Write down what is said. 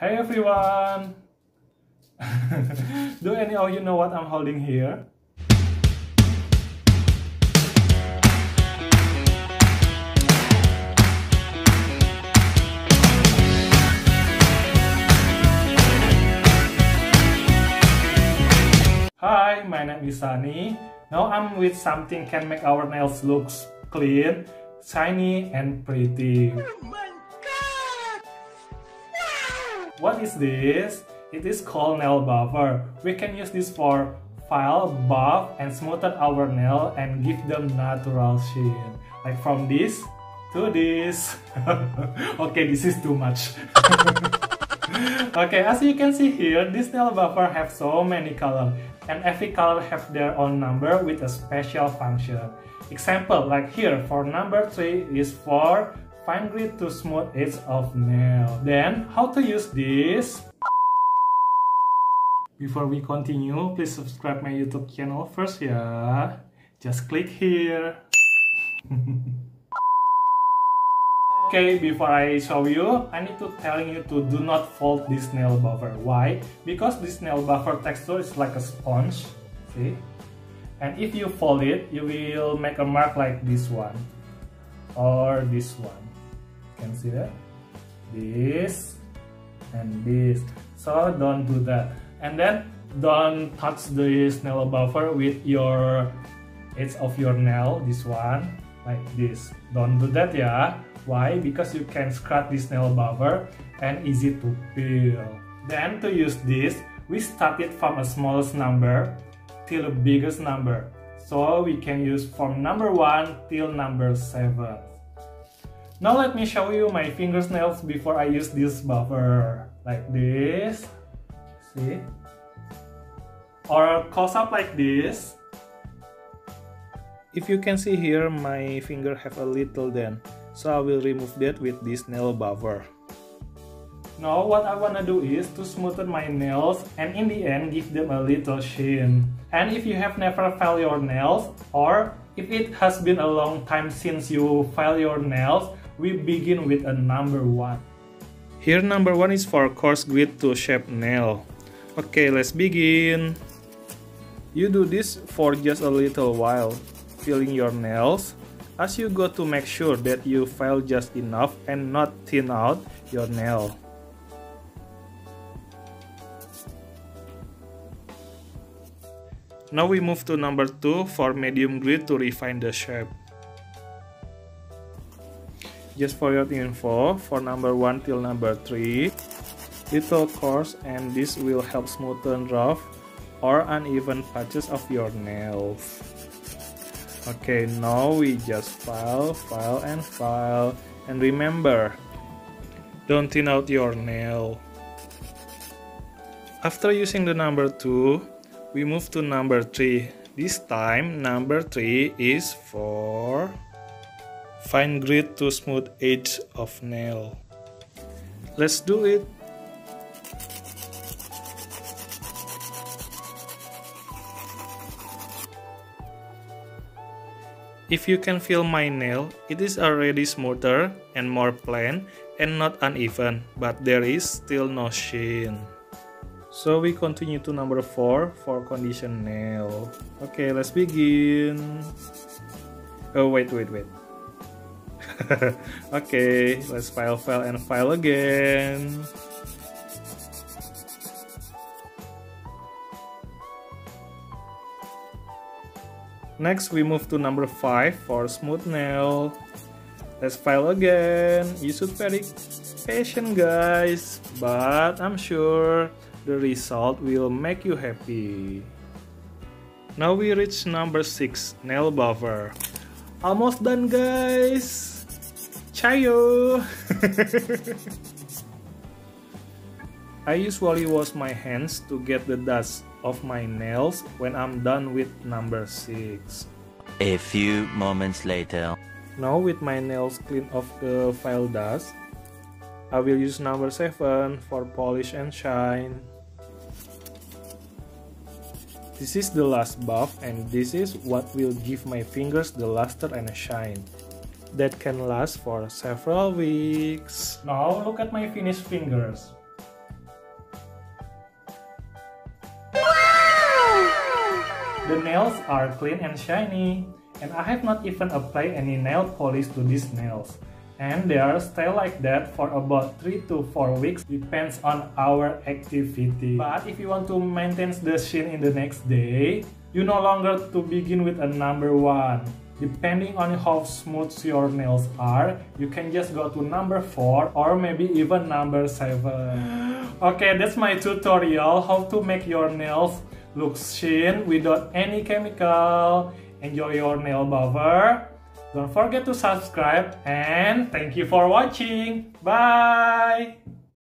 Hey everyone! Do any of you know what I'm holding here? Hi, my name is Sunny. Now I'm with something can make our nails look clean, shiny, and pretty. What is this? It is called nail buffer. We can use this for file, buff, and smoothen our nail and give them natural shine. Like from this to this. Okay, this is too much. Okay, as you can see here, this nail buffer have so many colors, and every color have their own number with a special function. Example, like here, for number 3 is for fine grit to smooth edge of nail. Then, how to use this? Before we continue, please subscribe my YouTube channel first ya. Just click here. Okay, before I show you, I need to tell you to do not fold this nail buffer. Why? Because this nail buffer texture is like a sponge. See? And if you fold it, you will make a mark like this one. Or this one. Can see that? This and this. So don't do that. And then don't touch this nail buffer with your edge of your nail, this one, like this. Don't do that ya. Why? Because you can scratch this nail buffer and easy to peel. Then to use this, we started from a smallest number till the biggest number. So we can use from number 1 till number 7. Now let me show you my fingernails before I use this buffer. Like this. See? Or close up like this. If you can see here, my finger have a little dent. So I will remove that with this nail buffer. Now what I wanna do is to smoothen my nails and in the end give them a little shine. And if you have never filed your nails, or if it has been a long time since you file your nails, we begin with a number 1. Here number 1 is for coarse grit to shape nail. Okay, let's begin. You do this for just a little while, filing your nails, as you go to make sure that you file just enough and not thin out your nail. Now we move to number 2 for medium grit to refine the shape. Just for your info, for number 1 till number 3, little coarse, and this will help smoothen rough or uneven patches of your nails. Okay, now we just file, and remember, don't thin out your nail. After using the number 2, we move to number 3. This time, number 3 is for fine grit to smooth edge of nail. Let's do it. If you can feel my nail, it is already smoother and more plain and not uneven, but there is still no shine. So we continue to number 4 for condition nail. Okay, let's begin. Oh, wait. Okay, let's file again. Next, we move to number 5 for smooth nail. Let's file again. You should be patient, guys, but I'm sure the result will make you happy. Now we reach number 6, nail buffer. Almost done, guys. Chayo! I usually wash my hands to get the dust of my nails when I'm done with number 6. A few moments later. Now with my nails clean of the file dust, I will use number 7 for polish and shine. This is the last buff, and this is what will give my fingers the luster and shine that can last for several weeks. Now look at my finished fingers. The nails are clean and shiny, and I have not even applied any nail polish to these nails. And they'll stay like that for about 3 to 4 weeks, depends on our activity. But if you want to maintain the shine in the next day, you no longer to begin with a number 1. Depending on how smooth your nails are, you can just go to number 4 or maybe even number 7. Okay, that's my tutorial how to make your nails look shine without any chemical. Enjoy your nail buffer. Don't forget to subscribe and thank you for watching. Bye!